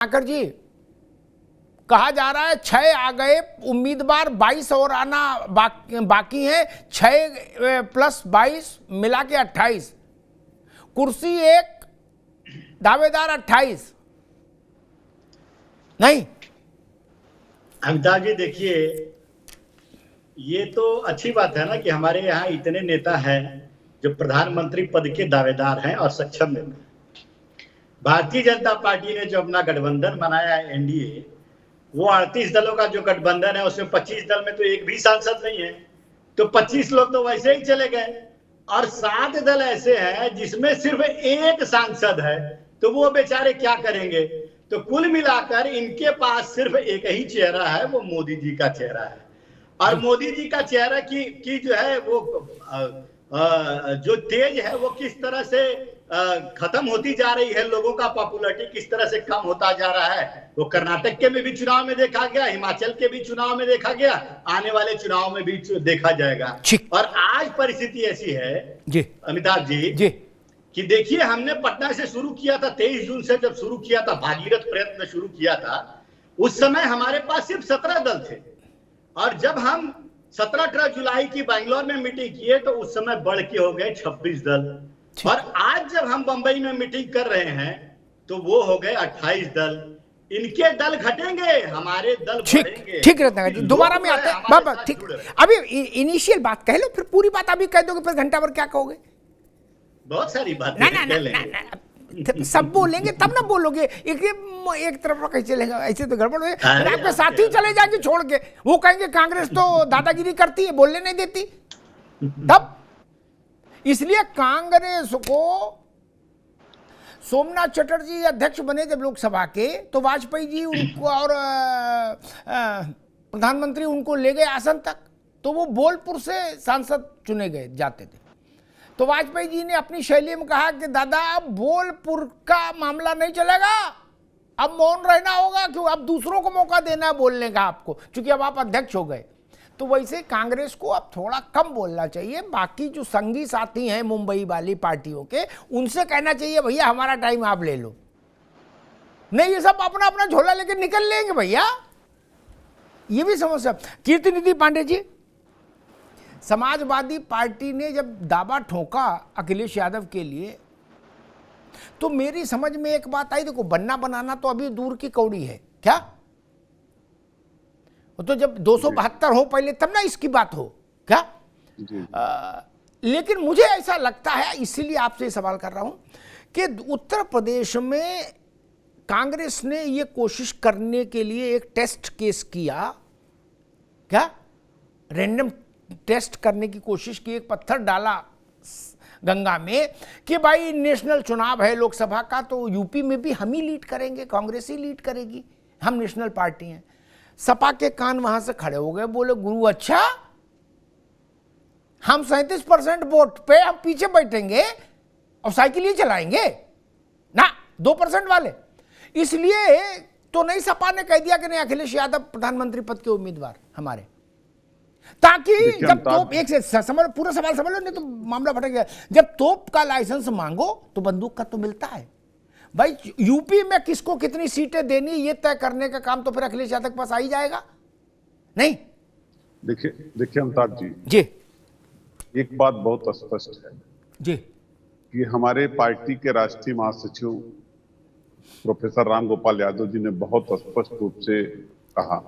आकर जी, कहा जा रहा है 6 आ गए उम्मीदवार, 22 और आना बाकी है। 6 + 22 मिला के 28, कुर्सी एक, दावेदार 28। नहीं अमिताभ जी, देखिए, ये तो अच्छी बात है ना कि हमारे यहाँ इतने नेता हैं जो प्रधानमंत्री पद के दावेदार हैं और सक्षम नेता। भारतीय जनता पार्टी ने जो अपना गठबंधन बनाया है एनडीए, वो 38 दलों का जो गठबंधन है उसमें 25 दल में तो एक भी सांसद नहीं है, तो 25 लोग तो वैसे ही चले गए। और 7 दल ऐसे हैं जिसमें सिर्फ एक सांसद है, तो वो बेचारे क्या करेंगे। तो कुल मिलाकर इनके पास सिर्फ एक ही चेहरा है, वो मोदी जी का चेहरा है। और मोदी जी का चेहरा की जो है वो जो तेज है वो किस तरह से खत्म होती जा रही है, लोगों का पॉपुलरिटी किस तरह से कम होता जा रहा है, वो कर्नाटक के में भी चुनाव में देखा गया, हिमाचल के भी चुनाव में देखा गया, आने वाले चुनाव में भी देखा जाएगा। और आज परिस्थिति ऐसी है जी अमिताभ जी कि देखिए, हमने पटना से शुरू किया था, 23 जून से जब शुरू किया था, भागीरथ प्रयत्न शुरू किया था, उस समय हमारे पास सिर्फ 17 दल थे। और जब हम 17-18 जुलाई की बैंगलोर में मीटिंग किए तो उस समय बढ़ के हो गए 26 दल। और आज जब हम बंबई में मीटिंग कर रहे हैं तो वो हो गए 28 दल। इनके दल घटेंगे, हमारे दल बढ़ेंगे। ठीक रहता है, दोबारा में आते हैं बाबा। ठीक, अभी इनिशियल बात कह लो, फिर पूरी बात अभी कह दोगे, फिर घंटा भर क्या कहोगे? बहुत सारी बातें सब बोलेंगे तब ना बोलोगे, एक तरफ कैसे चलेगा, ऐसे तो गड़बड़ है। आपके साथी चले जाएंगे छोड़ के, वो कहेंगे कांग्रेस तो दादागिरी करती है, बोलने नहीं देती। तब इसलिए कांग्रेस को सोमनाथ चटर्जी अध्यक्ष बने जब लोकसभा के, तो वाजपेयी जी उनको और प्रधानमंत्री उनको ले गए आसन तक, तो वो बोलपुर से सांसद चुने गए जाते थे। तो वाजपेयी जी ने अपनी शैली में कहा कि दादा, अब बोलपुर का मामला नहीं चलेगा, अब मौन रहना होगा, क्यों अब दूसरों को मौका देना है बोलने का आपको, क्योंकि अब आप अध्यक्ष हो गए। तो वैसे कांग्रेस को अब थोड़ा कम बोलना चाहिए। बाकी जो संगी साथी हैं मुंबई वाली पार्टियों के, उनसे कहना चाहिए भैया हमारा टाइम आप ले लो, नहीं ये सब अपना अपना झोला लेकर निकल लेंगे भैया, ये भी समस्या। कीर्तिनिधि पांडे जी, समाजवादी पार्टी ने जब दावा ठोका अखिलेश यादव के लिए, तो मेरी समझ में एक बात आई, देखो बनना बनाना तो अभी दूर की कौड़ी है, क्या तो जब 272 हो पहले तब ना इसकी बात हो, क्या लेकिन मुझे ऐसा लगता है, इसीलिए आपसे सवाल कर रहा हूं कि उत्तर प्रदेश में कांग्रेस ने ये कोशिश करने के लिए एक टेस्ट केस किया, क्या रैंडम टेस्ट करने की कोशिश की, एक पत्थर डाला गंगा में कि भाई नेशनल चुनाव है लोकसभा का, तो यूपी में भी हम ही लीड करेंगे, कांग्रेस ही लीड करेगी, हम नेशनल पार्टी हैं। सपा के कान वहां से खड़े हो गए, बोले गुरु अच्छा, हम 37% वोट पे हम पीछे बैठेंगे और साइकिल ही चलाएंगे ना 2% वाले। इसलिए तो नहीं, सपा ने कह दिया कि नहीं, अखिलेश यादव प्रधानमंत्री पद के उम्मीदवार हमारे, ताकि जब तोप, एक से समझ, पूरा सवाल समझ लो, नहीं तो मामला भटक गया। जब तोप का लाइसेंस मांगो तो बंदूक का तो मिलता है भाई। यूपी में किसको कितनी सीटें देनी ये तय करने का काम तो फिर अखिलेश यादव के पास आ ही जाएगा, नहीं? देखिए अमिताभ जी, एक बात बहुत स्पष्ट है जी कि हमारे पार्टी के राष्ट्रीय महासचिव प्रोफेसर राम गोपाल यादव जी ने बहुत स्पष्ट रूप से कहा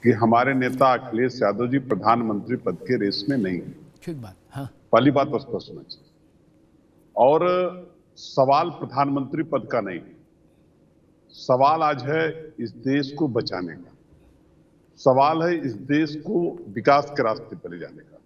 कि हमारे नेता अखिलेश यादव जी प्रधानमंत्री पद के रेस में नहीं है। ठीक बात, हाँ। पहली बात स्पष्ट होना चाहिए। और सवाल प्रधानमंत्री पद का नहीं है, सवाल आज है इस देश को बचाने का, सवाल है इस देश को विकास के रास्ते पर ले जाने का,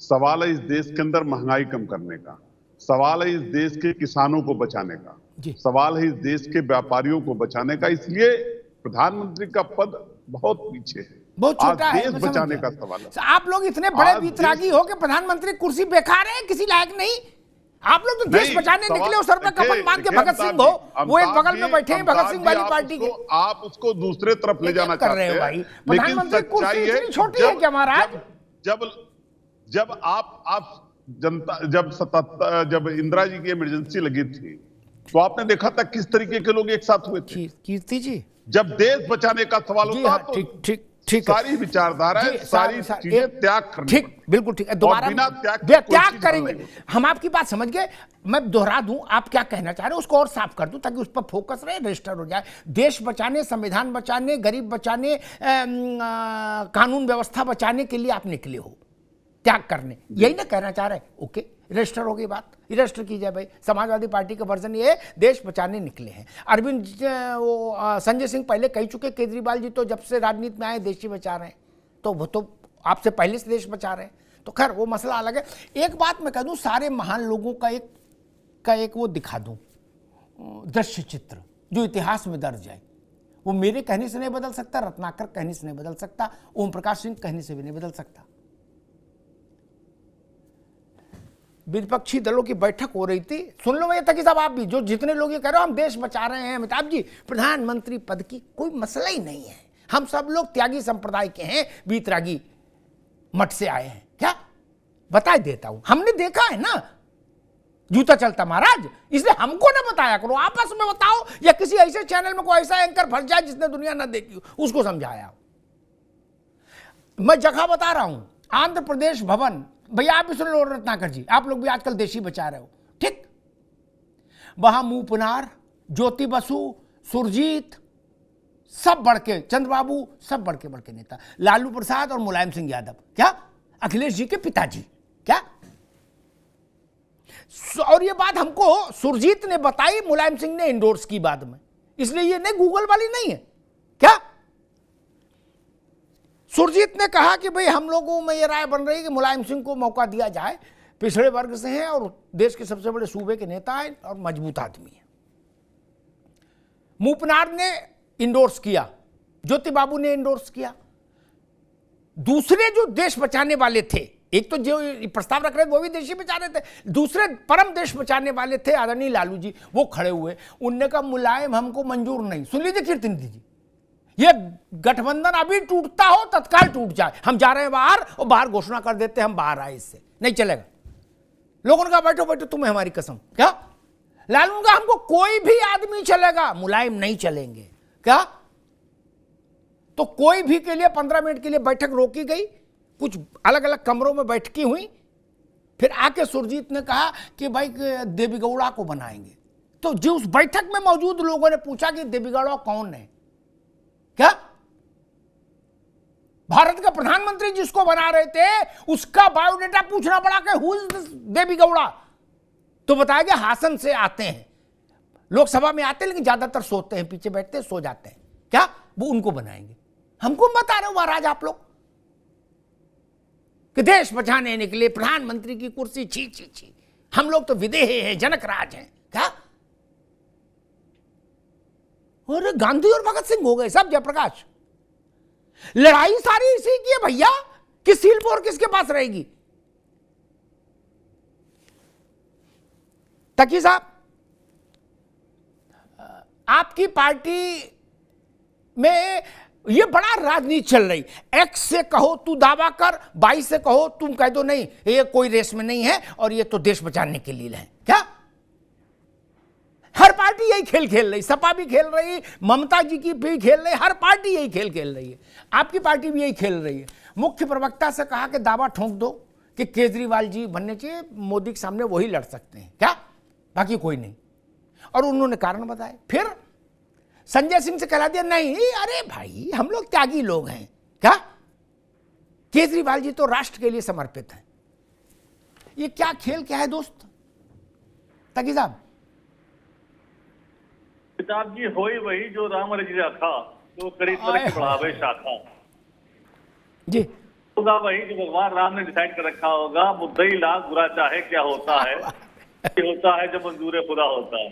सवाल है इस देश के अंदर महंगाई कम करने का, सवाल है इस देश के किसानों को बचाने का, सवाल है इस देश के व्यापारियों को बचाने का। इसलिए प्रधानमंत्री का पद बहुत पीछे है, बहुत छोटा है, देश बचाने का सवाल है। आप लोग इतने बड़े वितरागी हो कि प्रधानमंत्री कुर्सी बेकार है, किसी लायक नहीं। आप लोग तो देश बचाने निकले, सर पे कफन बांध के भगत सिंह हो, वो एक बगल में बैठे हैं भगत सिंह वाली पार्टी के, आप उसको दूसरे तरफ ले जाना चाहते हैं भाई। प्रधानमंत्री कुर्सी इतनी छोटी है क्या महाराज? जब आप जनता, जब इंदिरा जी की इमरजेंसी लगी थी तो आपने देखा था किस तरीके के लोग एक साथ हुए थे। कीर्ति जी, जब देश बचाने का सवाल जी होता हाँ, तो ठीक ठीक ठीक है। सारी विचारधाराएं, जी, सारी चीजें एक- त्याग करनी ठीक, पड़ती। बिल्कुल ठीक है। दोबारा बिना त्याग के कोई त्याग चीज करेंगे, नहीं होती। हम आपकी बात समझ गए। मैं दोहरा दूं आप क्या कहना चाह रहे हो, उसको और साफ कर दूं ताकि उस पर फोकस रहे, रजिस्टर हो जाए। देश बचाने, संविधान बचाने, गरीब बचाने, कानून व्यवस्था बचाने के लिए आप निकले हो, त्याग करने, यही ना कहना चाह रहे? ओके, रजिस्टर हो गई बात, रजिस्टर की जाए भाई। समाजवादी पार्टी का वर्जन ये है, देश बचाने निकले हैं। अरविंद संजय सिंह पहले कह चुके, केजरीवाल जी तो जब से राजनीति में आए देश ही बचा रहे हैं, तो वो तो आपसे पहले से देश बचा रहे हैं। तो खैर वो मसला अलग है। एक बात मैं कह दूं, सारे महान लोगों का एक वो दिखा दूं दृश्य चित्र जो इतिहास में दर्ज है। वो मेरे कहने से नहीं बदल सकता, रत्नाकर कहने से नहीं बदल सकता, ओम प्रकाश सिंह कहने से भी नहीं बदल सकता। विपक्षी दलों की बैठक हो रही थी, सुन लो भैया तकी साहब, आप भी जो जितने लोग ये कह रहे हो हम देश बचा रहे हैं, अमिताभ जी प्रधानमंत्री पद की कोई मसला ही नहीं है। हम सब लोग त्यागी संप्रदाय के हैं, बीतरागी मठ से आए हैं। क्या बता देता हूं, हमने देखा है ना जूता चलता महाराज, इसलिए हमको ना बताया करो, आपस में बताओ, या किसी ऐसे चैनल में कोई ऐसा एंकर फंस जाए जिसने दुनिया ना देखी हो, उसको समझाया। मैं जगह बता रहा हूं, आंध्र प्रदेश भवन, भैया आप भी सुन लो रत्नाकर जी, आप लोग भी आजकल देशी बचा रहे हो, ठीक। वहां मूपनार, ज्योति बसु, सुरजीत, सब बढ़ के, चंद्रबाबू, सब बढ़ के नेता, लालू प्रसाद और मुलायम सिंह यादव, क्या अखिलेश जी के पिताजी, क्या। और ये बात हमको सुरजीत ने बताई, मुलायम सिंह ने इंडोर्स की बाद में, इसलिए ये नहीं गूगल वाली नहीं है। क्या सुरजीत ने कहा कि भाई हम लोगों में ये राय बन रही है कि मुलायम सिंह को मौका दिया जाए, पिछड़े वर्ग से हैं और देश के सबसे बड़े सूबे के नेता हैं और मजबूत आदमी है। मूपनार ने इंडोर्स किया, ज्योति बाबू ने इंडोर्स किया। दूसरे जो देश बचाने वाले थे, एक तो जो प्रस्ताव रख रहे थे वो भी देश ही बचा रहे थे, दूसरे परम देश बचाने वाले थे आदरणीय लालू जी, वो खड़े हुए, उनने कहा मुलायम हमको मंजूर नहीं। सुन लीजिए कीर्तन जी, ये गठबंधन अभी टूटता हो तत्काल टूट जाए, हम जा रहे हैं बाहर और बाहर घोषणा कर देते हैं हम बाहर आए, इससे नहीं चलेगा। लोगों ने कहा बैठो बैठो, तुम्हें हमारी कसम। क्या लालू का हमको कोई भी आदमी चलेगा, मुलायम नहीं चलेंगे। क्या तो कोई भी के लिए 15 मिनट के लिए बैठक रोकी गई, कुछ अलग अलग कमरों में बैठकी हुई, फिर आके सुरजीत ने कहा कि भाई देवीगौड़ा को बनाएंगे। तो जो उस बैठक में मौजूद लोगों ने पूछा कि देवीगौड़ा कौन है, क्या भारत का प्रधानमंत्री जिसको बना रहे थे उसका बायोडेटा पूछना पड़ा कि हु इज देवीगौड़ा, तो बताया गया हासन से आते हैं, लोकसभा में आते हैं लेकिन ज्यादातर सोते हैं, पीछे बैठते हैं, सो जाते हैं। क्या वो उनको बनाएंगे? हमको बता रहे हो महाराज आप लोग कि देश बचाने निकले, प्रधानमंत्री की कुर्सी, छी छी छी, हम लोग तो विदेह हैं, जनक राज हैं। क्या और गांधी और भगत सिंह हो गए सब, जयप्रकाश। लड़ाई सारी इसी की है भैया, किस सील पर किसके पास रहेगी। तकी साहब, आपकी पार्टी में ये बड़ा राजनीति चल रही, एक्स से कहो तू दावा कर, वाई से कहो तुम कह दो नहीं ये कोई रेस में नहीं है और ये तो देश बचाने के लिए है। क्या हर पार्टी यही खेल खेल रही, सपा भी खेल रही, ममता जी की भी खेल रही, हर पार्टी यही खेल खेल रही है, आपकी पार्टी भी यही खेल रही है। मुख्य प्रवक्ता से कहा कि दावा ठोंक दो कि केजरीवाल जी बनने चाहिए, मोदी के सामने वही लड़ सकते हैं, क्या बाकी कोई नहीं। और उन्होंने कारण बताए। फिर संजय सिंह से कह दिया नहीं अरे भाई हम लोग त्यागी लोग हैं, क्या केजरीवाल जी तो राष्ट्र के लिए समर्पित हैं। ये क्या खेल क्या है दोस्त तकी साहब? किताब जी हो ही वही जो राम रजिया था, जो करीब तरह की बढ़ावे शाखा जी होगा, वही जो भगवान राम ने डिसाइड कर रखा होगा। मुद्दई लाख बुरा चाहे क्या होता है, होता है जब मंजूर खुदा होता है।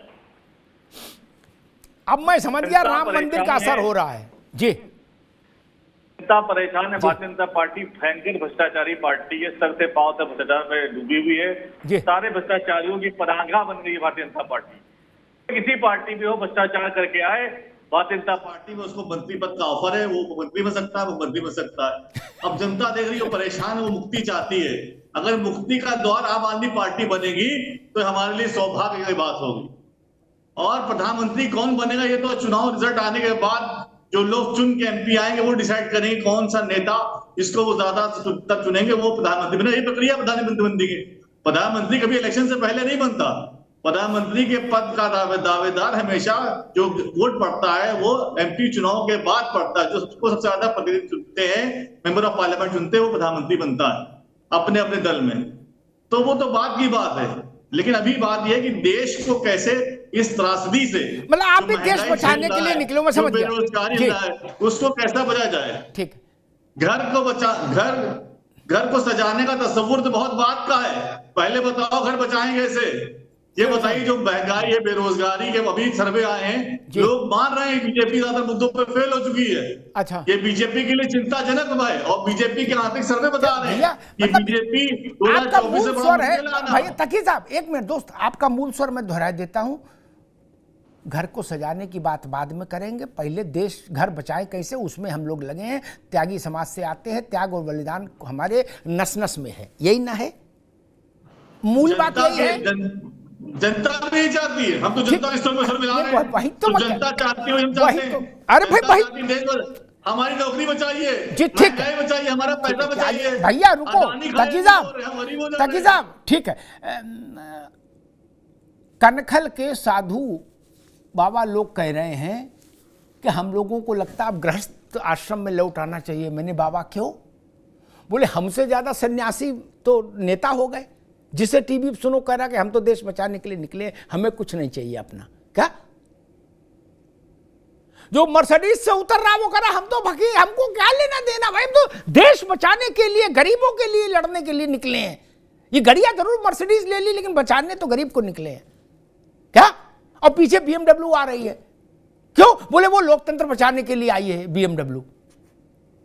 अब मैं समझ गया राम मंदिर का असर हो रहा है जी। जनता परेशान है, भारतीय जनता पार्टी भयंकर भ्रष्टाचारी पार्टी है, सर से पांव तक भ्रष्टाचार में डूबी हुई है। सारे भ्रष्टाचारियों की परांगा बन गई है भारतीय जनता पार्टी। किसी पार्टी में हो भ्रष्टाचार करके आए, भारतीय जनता पार्टी में उसको मंत्री पद का ऑफर है, वो मंत्री बन सकता है, वो मंत्री बन सकता है। अब जनता देख रही है, परेशान है, वो मुक्ति चाहती है। अगर मुक्ति का द्वार आम आदमी पार्टी बनेगी तो हमारे लिए सौभाग्य की बात होगी। और प्रधानमंत्री कौन बनेगा ये तो चुनाव रिजल्ट आने के बाद जो लोग चुन के एमपी आएंगे वो डिसाइड करेंगे कौन सा नेता जिसको वो ज्यादा तक चुनेंगे वो प्रधानमंत्री बने। ये प्रक्रिया प्रधानमंत्री बनने की। प्रधानमंत्री कभी इलेक्शन से पहले नहीं बनता। प्रधानमंत्री के पद का दावेदार हमेशा जो वोट पड़ता है वो एमपी चुनाव के बाद पड़ता है। जो सबको सबसे ज्यादा प्रतिनिधि चुनते हैं, मेंबर ऑफ पार्लियामेंट चुनते हैं, वो प्रधानमंत्री बनता है अपने अपने दल में। तो वो तो बात की बात है, लेकिन अभी बात यह है कि देश को कैसे इस त्रासदी से, मतलब आप भी देश बचाने के लिए निकलो, मैं समझ गया, बेरोजगारी है उसको कैसा बचा जाए। ठीक, घर को सजाने का तस्वुर तो बहुत बात का है, पहले बताओ घर बचाएंगे कैसे। ये बताइए जो महंगाई है, बेरोजगारी के अभी सर्वे आए हैं, लोग मान रहे हैं बीजेपी ज्यादा मुद्दों पर फेल हो चुकी है। अच्छा, ये बीजेपी के लिए चिंताजनक है। और बीजेपी के आंतरिक सर्वे बता रहे हैं कि मतलब बीजेपी आपका मूल स्वर है भाई भाई। तकी साहब, एक मिनट दोस्त, आपका मूल स्वर मैं दोहरा देता हूं। घर को सजाने की बात बाद में करेंगे, पहले देश घर बचाए कैसे उसमें हम लोग लगे हैं। त्यागी समाज से आते हैं, त्याग और बलिदान हमारे नस नस में है, यही ना है मूल बात, यही है। जनता नहीं चाहती है, हम तो जनता के स्तर पर सर मिला रहे हैं। वही तो जनता चाहती है, हम चाहते हैं। अरे भाई हमारी नौकरी बचाइए, जी ठीक है, बचाइए, हमारा पैसा बचाइए। भैया रुको तकी साहब, ठीक है। कनखल के साधु बाबा लोग कह रहे हैं कि हम लोगों को लगता है अब गृहस्थ आश्रम में लौट आना चाहिए। मैंने बाबा क्यों? बोले हमसे ज्यादा सन्यासी तो नेता हो गए, जिसे टीवी सुनो कह रहा कि हम तो देश बचाने के लिए निकले, हमें कुछ नहीं चाहिए अपना। क्या जो मर्सिडीज से उतर रहा वो कह रहा हम तो भगी, हमको क्या लेना देना भाई, हम तो देश बचाने के लिए, गरीबों के लिए लड़ने के लिए निकले हैं। ये गाड़ियां जरूर मर्सिडीज ले ली, लेकिन बचाने तो गरीब को निकले हैं। क्या? और पीछे BMW आ रही है, क्यों? बोले वो लोकतंत्र बचाने के लिए आई है BMW।